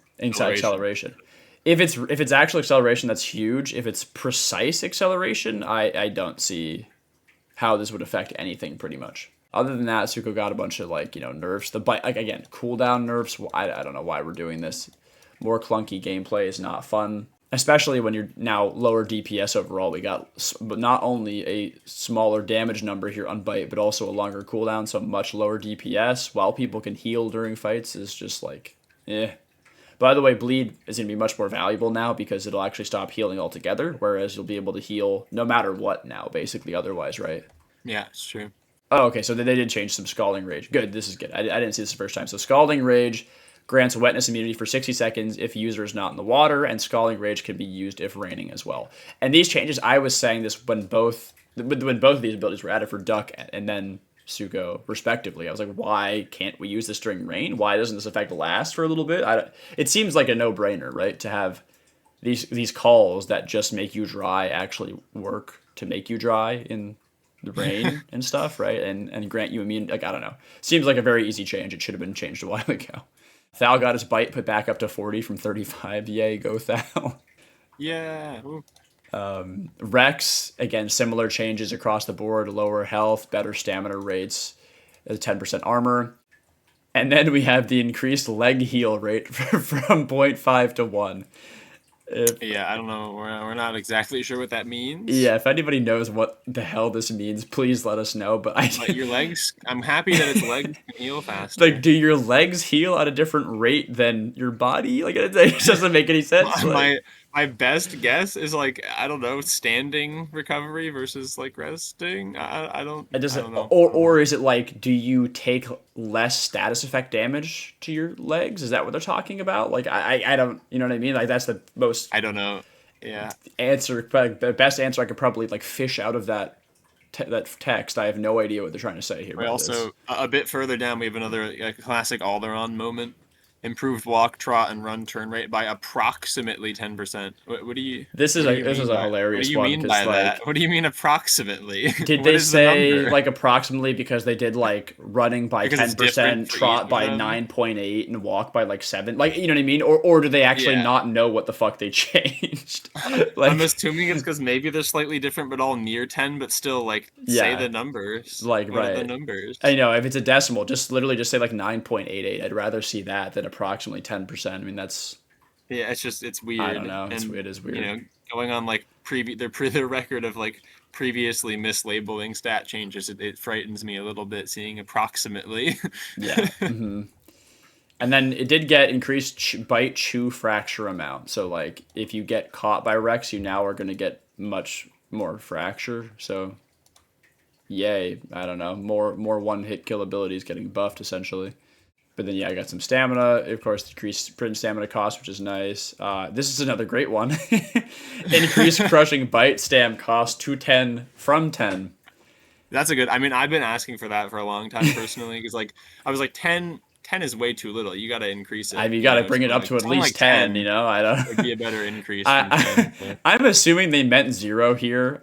If it's actual acceleration, that's huge. If it's precise acceleration, I don't see how this would affect anything pretty much. Other than that, Sucho got a bunch of nerfs. The bite, again, cooldown nerfs. I don't know why we're doing this. More clunky gameplay is not fun, especially when you're now lower DPS overall. We got not only a smaller damage number here on bite, but also a longer cooldown, so much lower DPS. While people can heal during fights is just like, eh. By the way, bleed is going to be much more valuable now because it'll actually stop healing altogether, whereas you'll be able to heal no matter what now, basically, otherwise, right?
Yeah, it's true.
Oh, okay, so they did change some Scalding Rage. Good, this is good. I didn't see this the first time. So Scalding Rage grants wetness immunity for 60 seconds if user is not in the water, and Scalding Rage can be used if raining as well. And these changes, I was saying this when both of these abilities were added for Duck and then Sucho, respectively. I was like, why can't we use this during rain? Why doesn't this effect last for a little bit? It seems like a no-brainer, right? To have these calls that just make you dry actually work to make you dry in the rain and stuff, right? And grant you immune. Like, I don't know. Seems like a very easy change. It should have been changed a while ago. Thal got his bite put back up to 40 from 35. Yay, go Thal.
Yeah.
Rex, again, similar changes across the board. Lower health, better stamina rates, 10% armor. And then we have the increased leg heal rate from 0.5 to 1.
I don't know. We're not exactly sure what that means.
Yeah, if anybody knows what the hell this means, please let us know. But
your legs, I'm happy that its legs can heal faster.
Like, do your legs heal at a different rate than your body? Like, it doesn't make any sense.
My best guess is I don't know, standing recovery versus resting. I don't know.
Or is it do you take less status effect damage to your legs? Is that what they're talking about? I don't, you know what I mean? That's the most.
I don't know. Yeah.
Answer, the best answer I could probably fish out of that text. I have no idea what they're trying to say here.
Also, a bit further down, we have another classic Alderon moment. Improved walk, trot, and run turn rate by approximately 10%. What do you?
This is a hilarious one.
What do you mean by that? What do you mean approximately?
Did they say approximately because they did running by 10%, trot by 9.8, and walk by 7? You know what I mean? Or do they actually not know what the fuck they changed?
I'm assuming it's because maybe they're slightly different, but all near 10, but still say the numbers. What are the numbers?
I know, if it's a decimal, just say 9.88. I'd rather see that than approximately 10%. I mean, that's...
Yeah, it's weird.
I don't know. It is weird.
Going on their record of previously mislabeling stat changes, it frightens me a little bit seeing approximately.
Yeah. Mm-hmm. And then it did get increased bite chew fracture amount. So if you get caught by Rex, you now are going to get much more fracture. So yay. I don't know. More one hit kill abilities getting buffed essentially. But then, yeah, I got some stamina. Of course, decreased sprint and stamina cost, which is nice. This is another great one. Increased crushing bite stam cost 210 from 10.
That's a good. I mean, I've been asking for that for a long time personally, because like I was like 10 is way too little. You got to increase it.
I mean, you got to bring it up
like,
to at least
like
10, you know? I
would
don't.
be a better increase than 10. So.
I'm assuming they meant 0 here,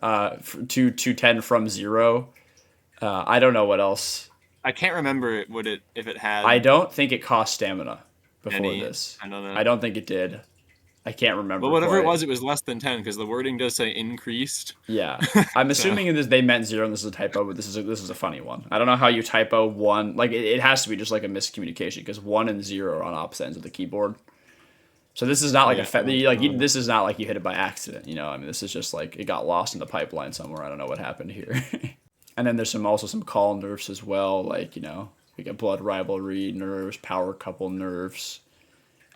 to 10 from 0. I don't know what else.
I can't remember if it had.
I don't think it cost stamina before
any,
this.
I don't know.
I don't think it did. I can't remember.
But whatever
quite.
it was less than 10 because the wording does say increased.
Yeah, I'm assuming in this they meant 0 and this is a typo, but this is a funny one. I don't know how you typo 1. Like it has to be just like a miscommunication because 1 and 0 are on opposite ends of the keyboard. So this is not like this is not like you hit it by accident. You know, I mean, this is just like it got lost in the pipeline somewhere. I don't know what happened here. And then there's also some call nerfs as well. Like, you know, we get blood rivalry nerfs, power couple nerfs.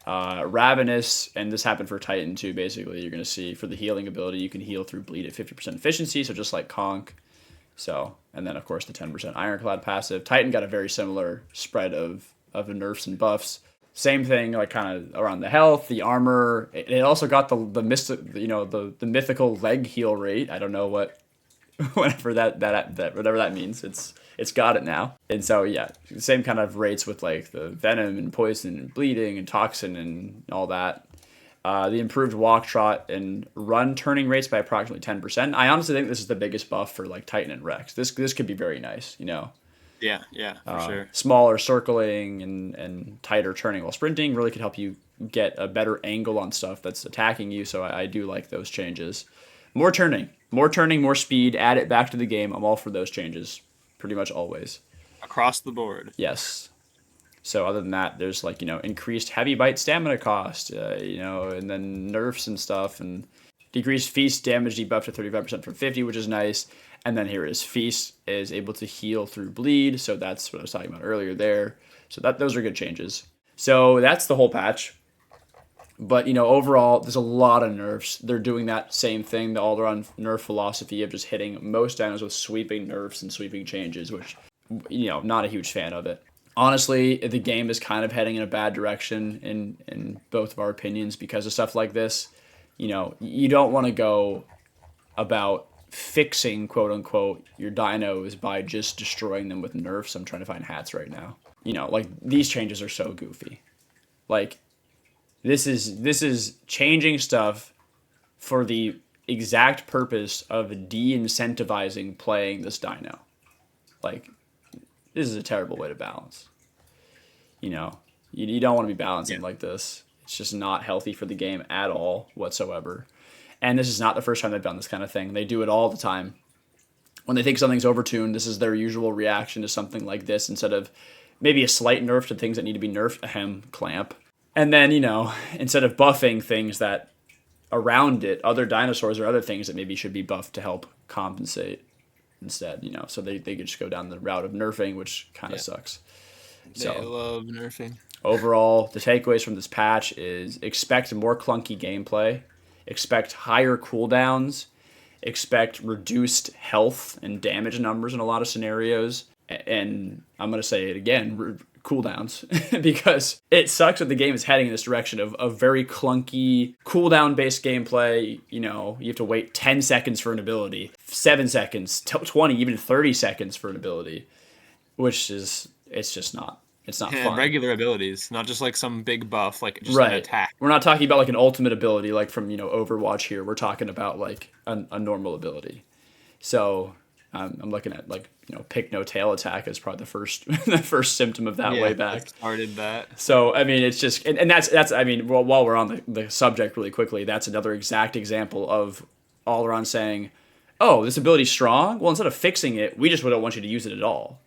Ravenous, and this happened for Titan too, basically. You're going to see for the healing ability, you can heal through bleed at 50% efficiency, so just like Conc. So, and then of course the 10% Ironclad passive. Titan got a very similar spread of nerfs and buffs. Same thing, like kind of around the health, the armor. It also got the mythical leg heal rate. I don't know whatever that means. It's got it now. And so, yeah, same kind of rates with like the venom and poison and bleeding and toxin and all that. The improved walk, trot, and run turning rates by approximately 10%. I honestly think this is the biggest buff for like Titan and Rex. This could be very nice, you know.
Yeah, for sure.
Smaller circling and tighter turning while sprinting really could help you get a better angle on stuff that's attacking you. So I do like those changes. More turning, more speed. Add it back to the game. I'm all for those changes. Pretty much always.
Across the board.
Yes. So other than that, there's like, you know, increased heavy bite stamina cost, you know, and then nerfs and stuff, and decreased feast damage debuff to 35% from 50, which is nice. And then here is feast is able to heal through bleed. So that's what I was talking about earlier there. So those are good changes. So that's the whole patch. But, you know, overall, there's a lot of nerfs. They're doing that same thing, the all-around nerf philosophy of just hitting most dinos with sweeping nerfs and sweeping changes, which, you know, not a huge fan of it. Honestly, the game is kind of heading in a bad direction in both of our opinions because of stuff like this. You know, you don't want to go about fixing, quote-unquote, your dinos by just destroying them with nerfs. I'm trying to find Hatz right now. You know, like, these changes are so goofy. Like, This is changing stuff for the exact purpose of de-incentivizing playing this dino. Like, this is a terrible way to balance. You know, you don't want to be balancing like this. It's just not healthy for the game at all whatsoever. And this is not the first time they've done this kind of thing. They do it all the time. When they think something's overtuned, this is their usual reaction to something like this instead of maybe a slight nerf to things that need to be nerfed, clamp. And then, you know, instead of buffing things that around it, other dinosaurs or other things that maybe should be buffed to help compensate instead, you know. So they could just go down the route of nerfing, which kind of sucks.
They love nerfing.
Overall, the takeaways from this patch is expect more clunky gameplay, expect higher cooldowns, expect reduced health and damage numbers in a lot of scenarios, and I'm going to say it again, cooldowns, because it sucks that the game is heading in this direction of very clunky cooldown based gameplay. You know, you have to wait 10 seconds for an ability, 7 seconds, 20, even 30 seconds for an ability, which is, it's not fun.
Regular abilities, not just like some big buff, like just an attack.
We're not talking about like an ultimate ability like from, you know, Overwatch here. We're talking about like a normal ability. So I'm looking at like, you know, Pycno tail attack is probably the first symptom of that way back.
Started that.
So I mean, it's just and that's I mean, well, while we're on the subject really quickly, that's another exact example of all around saying, oh, this ability's strong. Well, instead of fixing it, we just don't want you to use it at all.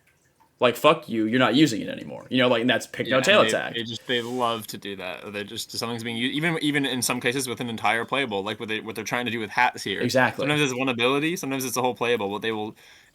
Like, fuck you, you're not using it anymore. You know, like, and that's Pycno tail attack.
They love to do that. They just, something's being used, even in some cases with an entire playable, like what they're trying to do with Hatz here.
Exactly.
Sometimes it's one ability, sometimes it's a whole playable, but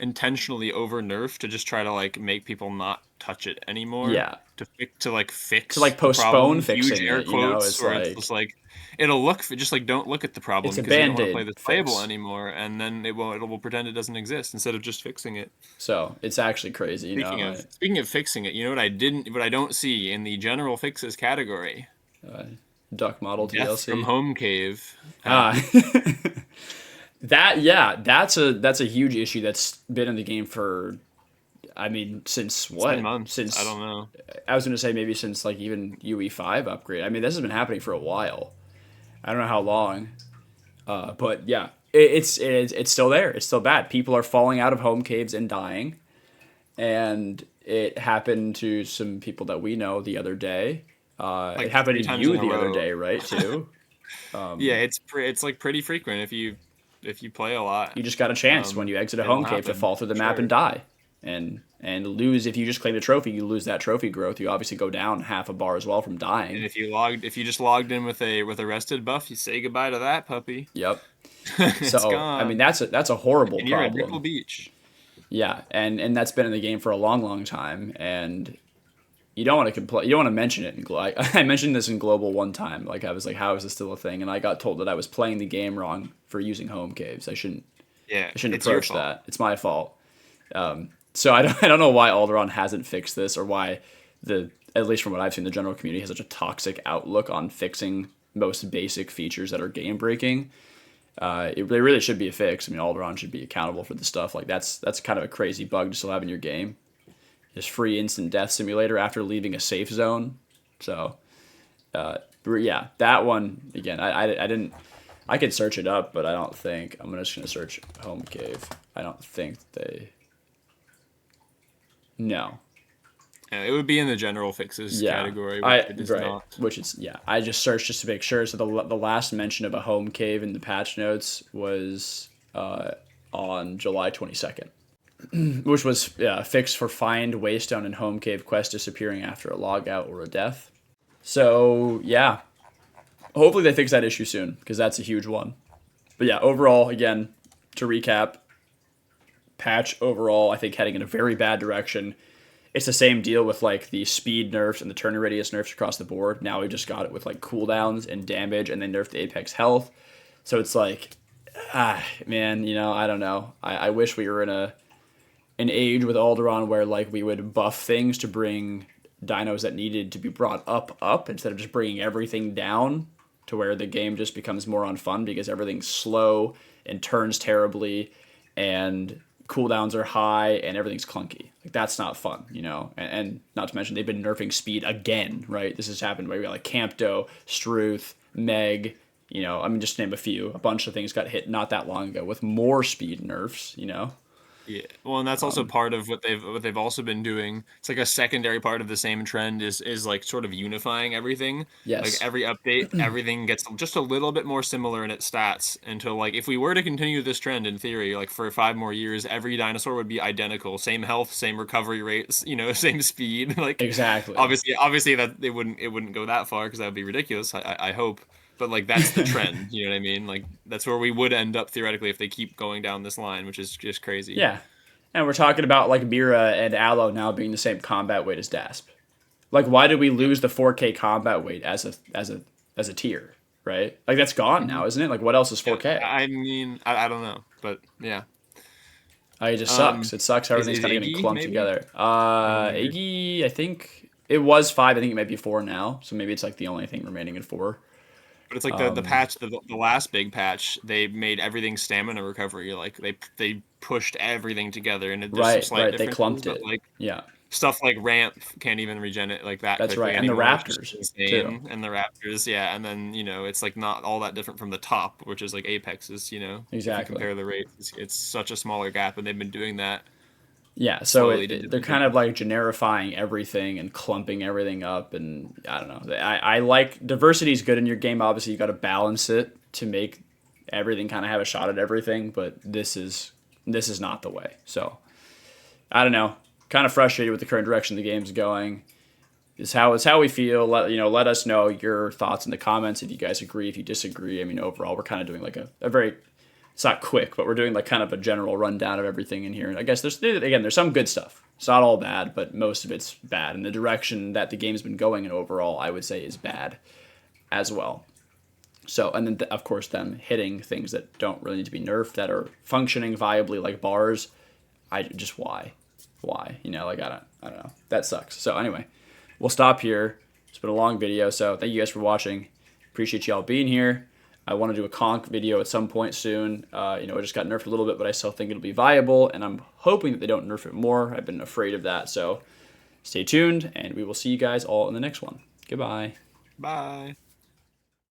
intentionally over nerfed to just try to like make people not touch it anymore.
Yeah.
To like
To
fix
like
the
postpone
problem, huge
fixing
air
it, you know,
quotes,
it's
where it's just
like
like it'll look just like don't look at the problem
it's a
because you don't want to play
band-aid
this playable
fix.
anymore, and then it will pretend it doesn't exist instead of just fixing it.
So it's actually crazy, you know.
Speaking of fixing it, you know what I don't see in the general fixes category?
Uh, Duck model
Death from
TLC.
Home Cave.
Ah, that's a huge issue that's been in the game for, I mean, since
It's been
what?
months. I
Since
don't know.
I was gonna say maybe since like even UE5 upgrade. I mean, this has been happening for a while. I don't know how long, but yeah, it's still there. It's still bad. People are falling out of home caves and dying, and it happened to some people that we know the other day. It
Like
happened
three
to
times
you
in a
the other
row.
day, right? Too.
Yeah, it's like pretty frequent if you play a lot.
You just got a chance when you exit a
It'll
home cave to
happen
fall through the
for
map and
sure.
die, and lose. If you just claim the trophy, you lose that trophy growth. You obviously go down half a bar as well from
And
dying.
if you just logged in with a rested buff, you say goodbye to that puppy.
Yep.
It's
So I mean
gone,
that's a horrible
and you're at Nickel
problem.
Beach.
Yeah, and that's been in the game for a long time, and you don't want to complain. You don't want to mention it. I mentioned this in global one time. Like I was like, how is this still a thing? And I got told that I was playing the game wrong for using home caves.
Yeah,
I shouldn't
it's your
approach
fault.
that. It's my fault. So I don't know why Alderaan hasn't fixed this, or why at least from what I've seen, the general community has such a toxic outlook on fixing most basic features that are game breaking. They really should be a fix. I mean, Alderaan should be accountable for the stuff. Like that's kind of a crazy bug to still have in your game. Just free instant death simulator after leaving a safe zone. So yeah, that one again. I didn't. I could search it up, but I don't think I'm just gonna search home cave. I don't think they. No.
Yeah, it would be in the general fixes
Yeah.
category, which
I
it is
right.
not.
Which is yeah. I just searched just to make sure. So the last mention of a home cave in the patch notes was on July 22nd, which was fixed for find waystone and home cave quest disappearing after a logout or a death. So yeah, hopefully they fix that issue soon because that's a huge one. But yeah, overall, again, to recap, patch overall, I think heading in a very bad direction. It's the same deal with like the speed nerfs and the turning radius nerfs across the board. Now we just got it with like cooldowns and damage, and they nerfed the apex health. So it's like, man, you know, I don't know. I wish we were in an age with Alderaan where like we would buff things to bring dinos that needed to be brought up instead of just bringing everything down to where the game just becomes more unfun because everything's slow and turns terribly and cooldowns are high and everything's clunky. Like that's not fun, you know. And not to mention they've been nerfing speed again, right? This has happened where we got like Campto, Struth, Meg, you know, I mean just to name a few. A bunch of things got hit not that long ago with more speed nerfs, you know.
Yeah, well, and that's also part of what they've also been doing. It's like a secondary part of the same trend is like sort of unifying everything. Like
Yes.
every update, everything gets just a little bit more similar in its stats until like if we were to continue this trend in theory, like for 5 more years, every dinosaur would be identical, same health, same recovery rates, you know, same speed. Like
Exactly.
obviously that it wouldn't go that far because that would be ridiculous. I hope. But like that's the trend, you know what I mean? Like that's where we would end up theoretically if they keep going down this line, which is just crazy.
Yeah. And we're talking about like Mira and Allo now being the same combat weight as Dasp. Like why did we lose the 4K combat weight as a tier, right? Like that's gone now, isn't it? Like what else is
Yeah,
4K?
I mean, I don't know, but yeah.
It just sucks. It sucks how
Is
everything's kind of getting
Iggy
clumped
maybe?
together.
I wonder.
Iggy, I think it was 5. I think it might be 4 now. So maybe it's like the only thing remaining in 4.
But it's like the patch, the last big patch, they made everything stamina recovery. Like they pushed everything together, and there's some
Right,
slight
right. They
differences,
clumped
but
it.
like
Yeah,
stuff like Ramph can't even regen it like that
that's
quickly
right. And the
anymore, which is
Raptors too.
insane. And the Raptors, yeah, and then it's like not all that different from the top, which is like Apex's. If you
Exactly.
compare the rates, it's such a smaller gap, and they've been doing that
Yeah, so
slowly to
they're kind of
diminishing.
like generifying everything and clumping everything up, and I don't know. I like diversity is good in your game. Obviously, you got to balance it to make everything kind of have a shot at everything. But this is not the way. So I don't know. Kind of frustrated with the current direction the game's going. It's how we feel. Let us know your thoughts in the comments if you guys agree, if you disagree. I mean, overall, we're kind of doing like a very it's not quick, but we're doing like kind of a general rundown of everything in here. And I guess there's some good stuff. It's not all bad, but most of it's bad. And the direction that the game's been going in overall, I would say, is bad as well. So, and then of course them hitting things that don't really need to be nerfed, that are functioning viably like bars. Why? Like I don't know. That sucks. So anyway, we'll stop here. It's been a long video, so thank you guys for watching. Appreciate y'all being here. I want to do a Conc video at some point soon. It just got nerfed a little bit, but I still think it'll be viable, and I'm hoping that they don't nerf it more. I've been afraid of that, so stay tuned, and we will see you guys all in the next one. Goodbye.
Bye.